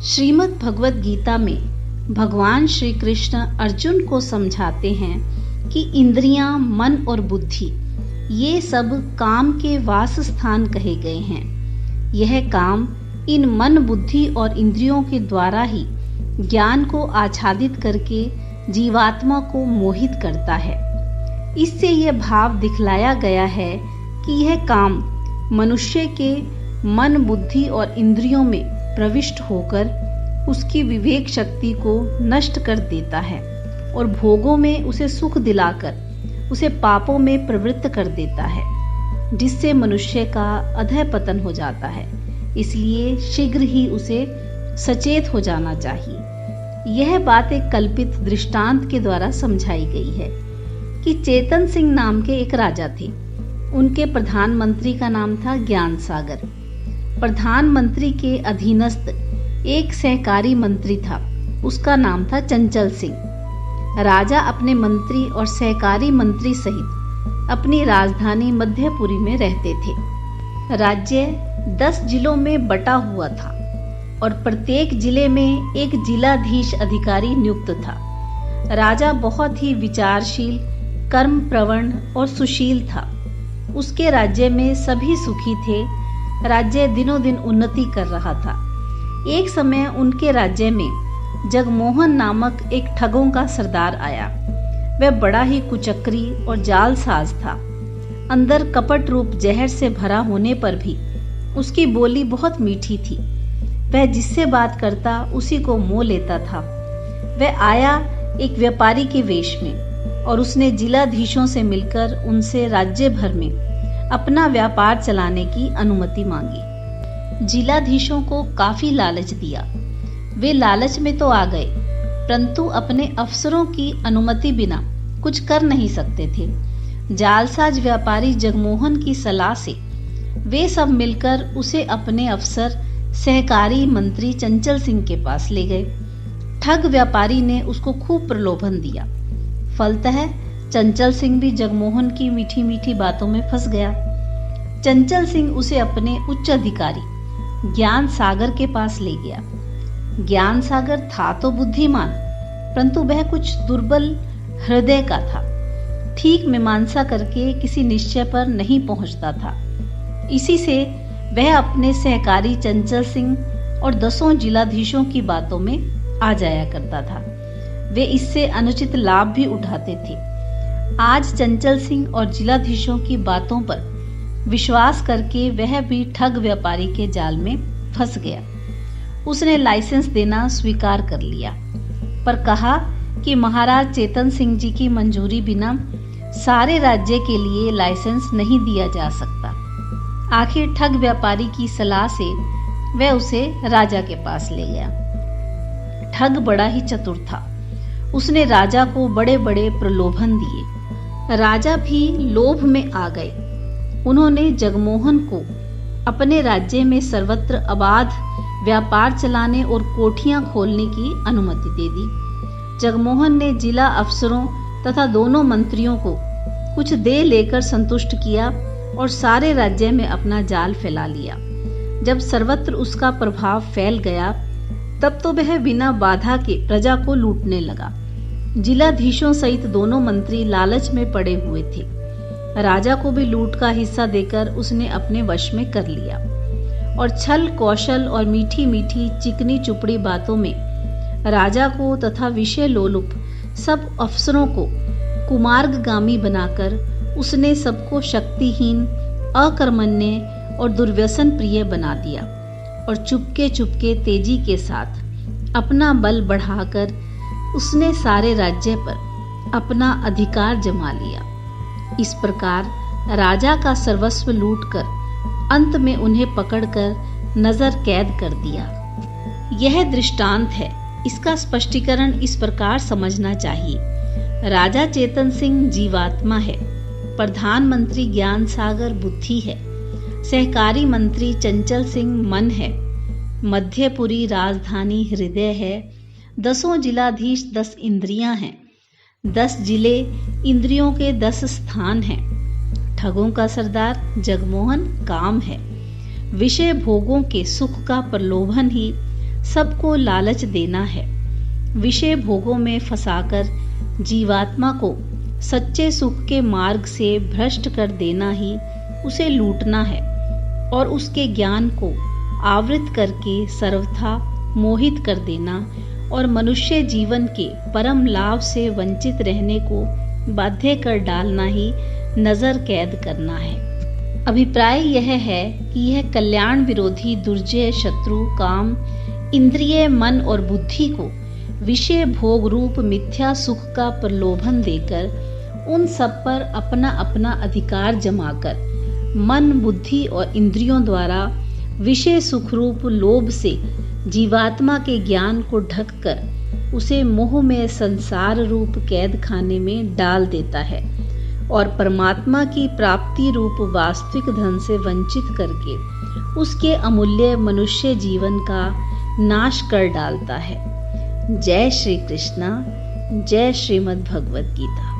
श्रीमद् भगवत गीता में भगवान श्री कृष्ण अर्जुन को समझाते हैं कि इंद्रियां, मन और बुद्धि ये सब काम के वास स्थान कहे गए हैं। यह काम इन मन, बुद्धि और इंद्रियों के द्वारा ही ज्ञान को आच्छादित करके जीवात्मा को मोहित करता है। इससे यह भाव दिखलाया गया है कि यह काम मनुष्य के मन, बुद्धि और इंद्रियों में प्रविष्ट होकर उसकी विवेक शक्ति को नष्ट कर देता है और भोगों में उसे सुख दिलाकर उसे पापों में प्रवृत्त कर देता है, जिससे मनुष्य का अधः पतन हो जाता है। इसलिए शीघ्र ही उसे सचेत हो जाना चाहिए। यह बात एक कल्पित दृष्टांत के द्वारा समझाई गई है कि चेतन सिंह नाम के एक राजा थे। उनके प्रधानमंत्री का नाम था ज्ञान सागर। प्रधानमंत्री के अधीनस्थ एक सहकारी मंत्री था, उसका नाम था चंचल सिंह। राजा अपने मंत्री और सहकारी मंत्री सहित अपनी राजधानी मध्यपुरी में रहते थे। राज्य 10 जिलों में बटा हुआ था और प्रत्येक जिले में एक जिलाधीश अधिकारी नियुक्त था। राजा बहुत ही विचारशील, कर्म प्रवण और सुशील था। उसके राज्य में सभी सुखी थे। राज्य दिनों दिन उन्नति कर रहा था। एक समय उनके राज्य में जगमोहन नामक एक ठगों का सरदार आया। वह बड़ा ही कुचक्री और जालसाज था। अंदर कपट रूप जहर से भरा होने पर भी उसकी बोली बहुत मीठी थी। वह जिससे बात करता उसी को मोह लेता था। वह आया एक व्यापारी के वेश में और उसने जिलाधीशों से मिलकर उनसे राज्य भर में अपना व्यापार चलाने की अनुमति मांगी। जिलाधीशों को काफी लालच दिया। वे लालच में तो आ गए, परंतु अपने अफसरों की अनुमति बिना कुछ कर नहीं सकते थे। जालसाज व्यापारी जगमोहन की सलाह से वे सब मिलकर उसे अपने अफसर सहकारी मंत्री चंचल सिंह के पास ले गए। ठग व्यापारी ने उसको खूब प्रलोभन दिया। फलतः चंचल सिंह भी जगमोहन की मीठी मीठी बातों में फंस गया। चंचल सिंह उसे अपने उच्च अधिकारी ज्ञान सागर के पास ले गया। ज्ञान सागर था तो बुद्धिमान, परंतु वह कुछ दुर्बल हृदय का था। ठीक मीमांसा करके किसी निश्चय पर नहीं पहुंचता था। इसी से वह अपने सहकारी चंचल सिंह और 10 जिलाधीशों की बातों में आ जाया करता था। वे इससे अनुचित लाभ भी उठाते थे। आज चंचल सिंह और जिलाधीशों की बातों पर विश्वास करके वह भी ठग व्यापारी के जाल में फंस गया। उसने लाइसेंस देना स्वीकार कर लिया, पर कहा कि महाराज चेतन सिंह जी की मंजूरी बिना सारे राज्य के लिए लाइसेंस नहीं दिया जा सकता। आखिर ठग व्यापारी की सलाह से वह उसे राजा के पास ले गया। ठग बड़ा ही चतुर था। उसने राजा को बड़े बड़े प्रलोभन दिए। राजा भी लोभ में आ गए। उन्होंने जगमोहन को अपने राज्य में सर्वत्र अबाध व्यापार चलाने और कोठियां खोलने की अनुमति दे दी। जगमोहन ने जिला अफसरों तथा दोनों मंत्रियों को कुछ दे लेकर संतुष्ट किया और सारे राज्य में अपना जाल फैला लिया। जब सर्वत्र उसका प्रभाव फैल गया, तब तो वह बिना बाधा के प्रजा को लूटने लगा। जिलाधीशों सहित दोनों मंत्री लालच में पड़े हुए थे। राजा को भी लूट का हिस्सा देकर उसने अपने वश में कर लिया और छल, कौशल और मीठी मीठी चिकनी चुपड़ी बातों में राजा को तथा विषय लोलुप सब अफसरों को कुमार्गगामी बनाकर उसने सबको शक्तिहीन, अकर्मण्य और दुर्व्यसन प्रिय बना दिया और चुपके चुपके तेजी के साथ अपना बल बढ़ाकर उसने सारे राज्य पर अपना अधिकार जमा लिया। इस प्रकार राजा का सर्वस्व लूटकर अंत में उन्हें पकड़कर नजर कैद कर दिया। यह दृष्टांत है। इसका स्पष्टीकरण इस प्रकार समझना चाहिए। राजा चेतन सिंह जीवात्मा है, प्रधानमंत्री ज्ञान सागर बुद्धि है, सहकारी मंत्री चंचल सिंह मन है, मध्यपुरी राजधानी हृदय है, 10 जिलाधीश 10 इंद्रियां हैं, 10 जिले इंद्रियों के 10 स्थान हैं। ठगों का सरदार जगमोहन काम है। विषय भोगों के सुख का प्रलोभन ही सबको लालच देना है। विषय भोगों में फंसाकर जीवात्मा को सच्चे सुख के मार्ग से भ्रष्ट कर देना ही उसे लूटना है और उसके ज्ञान को आवृत करके सर्वथा मोहित कर देना और मनुष्य जीवन के परम लाभ से वंचित रहने को बाध्य कर डालना ही नजर कैद करना है। अभिप्राय यह है कि यह कल्याण विरोधी दुर्जय शत्रु काम इंद्रिय मन और बुद्धि को विषय भोग रूप मिथ्या सुख का प्रलोभन देकर उन सब पर अपना अपना अधिकार जमाकर मन बुद्धि और इंद्रियों द्वारा विषय सुख रूप लोभ से जीवात्मा के ज्ञान को ढककर उसे मोह में संसार रूप कैद खाने में डाल देता है और परमात्मा की प्राप्ति रूप वास्तविक धन से वंचित करके उसके अमूल्य मनुष्य जीवन का नाश कर डालता है। जय श्री कृष्णा। जय श्रीमद् भगवद गीता।